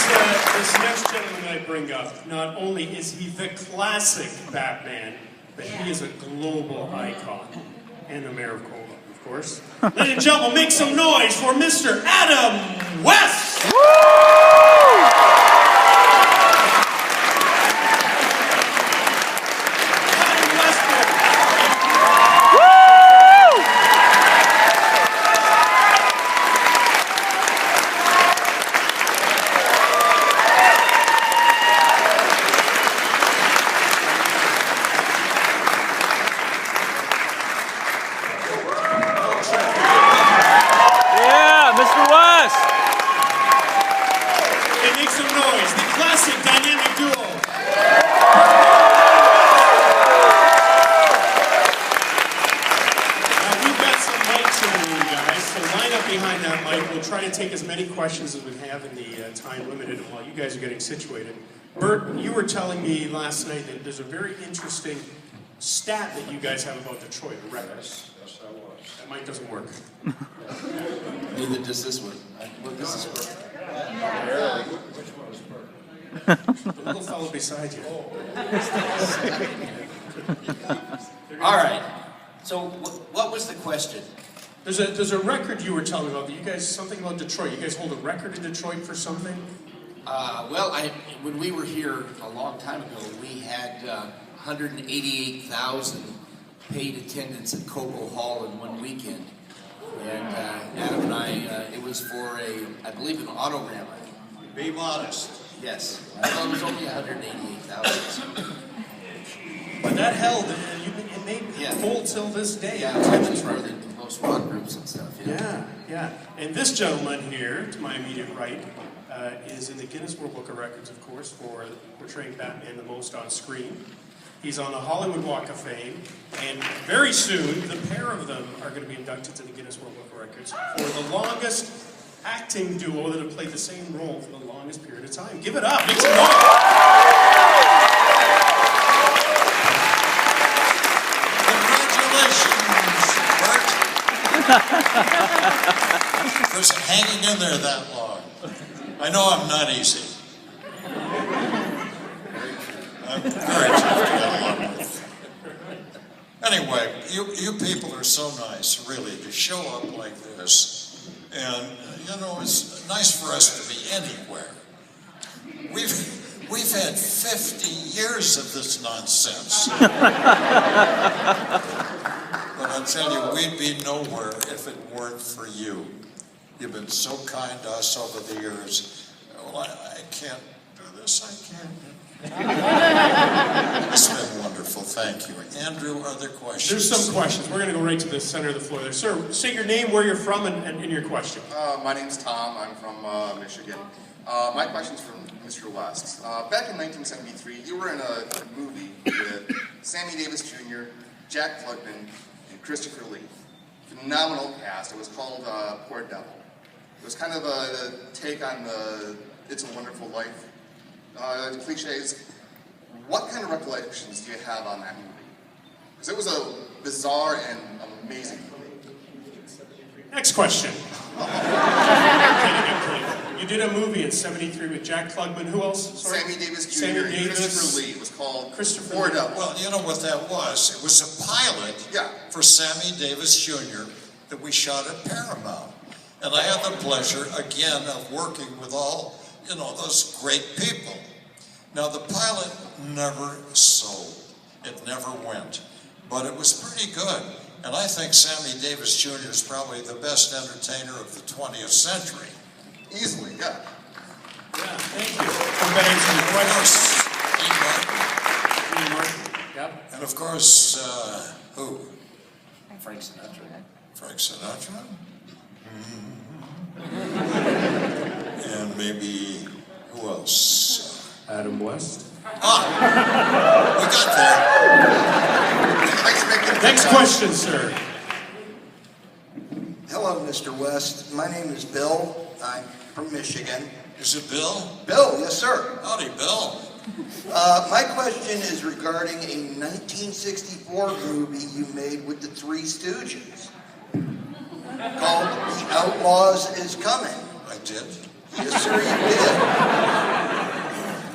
This next gentleman I bring up, not only is he the classic Batman, but he is a global icon. And the mayor of Cole, of course. Ladies and gentlemen, make some noise for Mr. Adam West! Questions as we have in the time limited while you guys are getting situated. Burt, you were telling me last night that there's a very interesting stat that you guys have about Detroit, a record. Yes, I was. That mic doesn't work. Neither does this one. Well, this is Burt. Which one is Burt? The little fellow beside you. All right. So, what was the question? There's a record you were telling me about. You guys, something about Detroit. You guys hold a record in Detroit for something? Well, when we were here a long time ago, we had 188,000 paid attendance at Coco Hall in one weekend. And Adam and I, it was for I believe an autogram. Be modest. Yes. Well, it was only 188,000. But that held, it made full till this day. Yeah, attendance for the most rock groups and stuff. Yeah. And this gentleman here, to my immediate right, is in the Guinness World Book of Records, of course, for portraying Batman the most on screen. He's on the Hollywood Walk of Fame, and very soon, the pair of them are going to be inducted to the Guinness World Book of Records for the longest acting duo that have played the same role for the longest period of time. Give it up. Make some noise. For hanging in there that long. I know I'm not easy. I'm very tough to get along with. Anyway, you people are so nice, really, to show up like this. And, it's nice for us to be anywhere. We've had 50 years of this nonsense. But I'll tell you, we'd be nowhere if it weren't for you. You've been so kind to us over the years. Well, I can't do this, I can't. It's been wonderful, thank you. Andrew, are there questions? There's some questions. We're going to go right to the center of the floor there. Sir, say your name, where you're from, and your question. My name's Tom. I'm from Michigan. My question's from Mr. West. Back in 1973, you were in a movie with Sammy Davis Jr., Jack Klugman, and Christopher Lee. Phenomenal cast. It was called Poor Devil. It was kind of a take on the It's a Wonderful Life cliches. What kind of recollections do you have on that movie? Because it was a bizarre and amazing movie. Next question. I'm kidding. You did a movie in '73 with Jack Klugman. Who else? Sorry? Sammy Davis Jr. Sammy and Davis. Christopher Lee. It was called Christopher Poor Lee. Devil. Well, you know what that was? It was a pilot for Sammy Davis Jr. that we shot at Paramount. And I had the pleasure, again, of working with all, those great people. Now, the pilot never sold. It never went. But it was pretty good. And I think Sammy Davis Jr. is probably the best entertainer of the 20th century. Easily, yeah. Yeah, thank you. That answers the question. Yep. And of course, who? Frank Sinatra. Frank Sinatra? And maybe, who else? Adam West. We got there. Next question, sir. Hello, Mr. West. My name is Bill. I'm from Michigan. Is it Bill? Bill, yes, sir. Howdy, Bill. My question is regarding a 1964 movie you made with the Three Stooges called The Outlaws Is Coming. I did. Yes, sir, you did.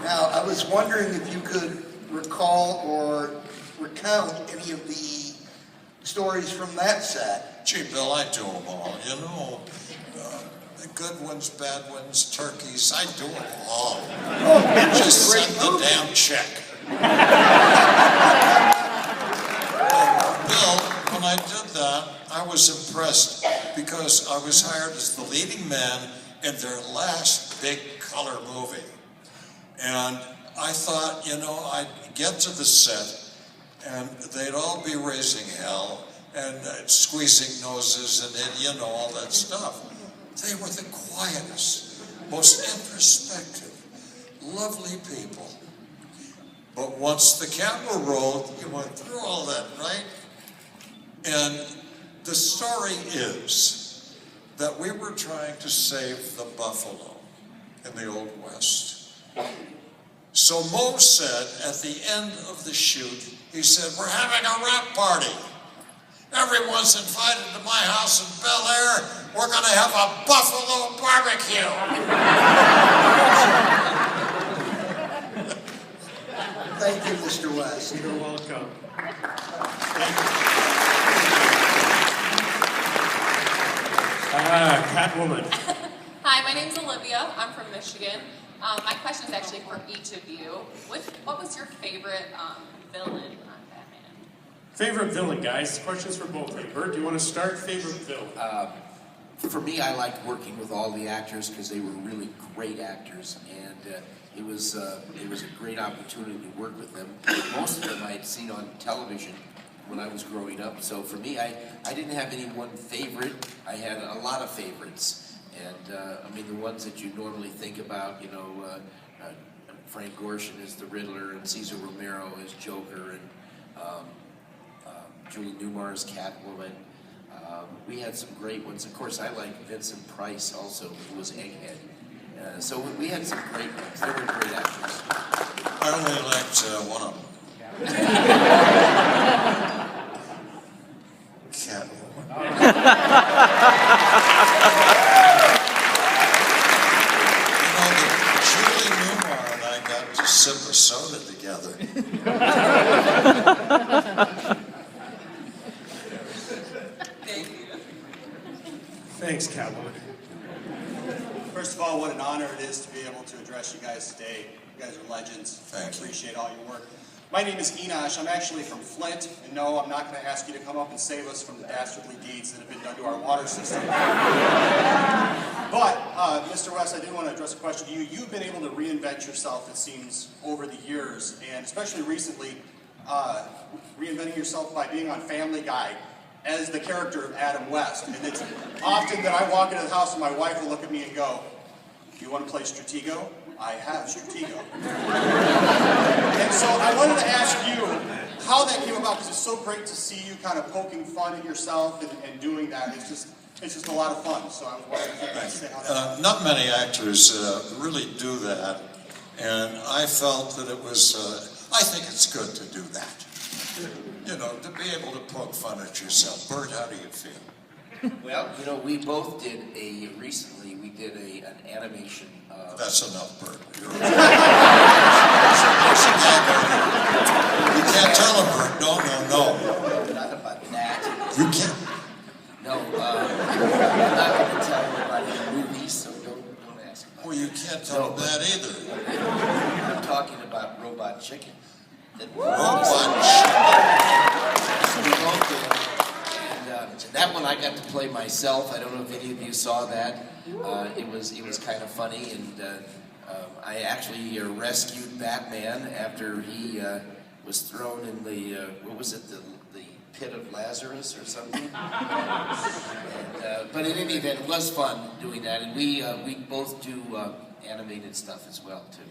Now, I was wondering if you could recall or recount any of the stories from that set. Gee, Bill, I do them all, you know. The good ones, bad ones, turkeys, I do them all. Oh, Just send the damn check. Bill, when I did that, I was impressed because I was hired as the leading man in their last big color movie. And I thought, you know, I'd get to the set and they'd all be raising hell and squeezing noses and, you know, all that stuff. They were the quietest, most introspective, lovely people. But once the camera rolled, you went through all that, right? And the story is that we were trying to save the buffalo in the Old West. So Mo said at the end of the shoot, he said, we're having a wrap party. Everyone's invited to my house in Bel Air. We're going to have a buffalo barbecue. Thank you, Mr. West. You're welcome. Catwoman. Hi, my name's Olivia. I'm from Michigan. My question is actually for each of you. What was your favorite villain on Batman? Favorite villain, guys? Questions for both of you. Burt, do you want to start? Favorite villain? For me, I liked working with all the actors because they were really great actors, and it was a great opportunity to work with them. Most of them I had seen on television when I was growing up. So for me, I didn't have any one favorite. I had a lot of favorites. And I mean, the ones that you normally think about, you know, Frank Gorshin is the Riddler, and Cesar Romero is Joker, and Julie Newmar is Catwoman. We had some great ones. Of course, I like Vincent Price also, who was Egghead. So we had some great ones. They were great actors. I only liked one of them. Catwoman. Julie Newmar and I got to sip a soda together. Thank you. Thanks, Catwoman. First of all, what an honor it is to be able to address you guys today. You guys are legends. Thank you. I appreciate all your work. My name is Enosh. I'm actually from Flint, and no, I'm not going to ask you to come up and save us from the dastardly deeds that have been done to our water system. But, Mr. West, I do want to address a question to you. You've been able to reinvent yourself, it seems, over the years, and especially recently, reinventing yourself by being on Family Guy as the character of Adam West. And it's often that I walk into the house and my wife will look at me and go, "You want to play Stratego?" I have Stratego. And so I wanted to ask you how that came about, because it's so great to see you kind of poking fun at yourself and doing that. It's just a lot of fun. So I was wondering if you could say how that Not many actors really do that, and I felt that it was, I think it's good to do that. You know, to be able to poke fun at yourself. Burt, how do you feel? Well, you know, we both did recently we did an animation. That's enough, Burt. You can't tell him, Burt. No. Not about that. You can't. No, I'm not going to tell him about any movies, so don't ask about Well, you can't tell him that either. I'm talking about Robot Chicken. Robot So we both did it. And that one I got to play myself. I don't know if any of you saw that. It was kind of funny, and I actually rescued Batman after he was thrown in the what was it, the pit of Lazarus or something. But in any event, it was fun doing that, and we both do animated stuff as well too.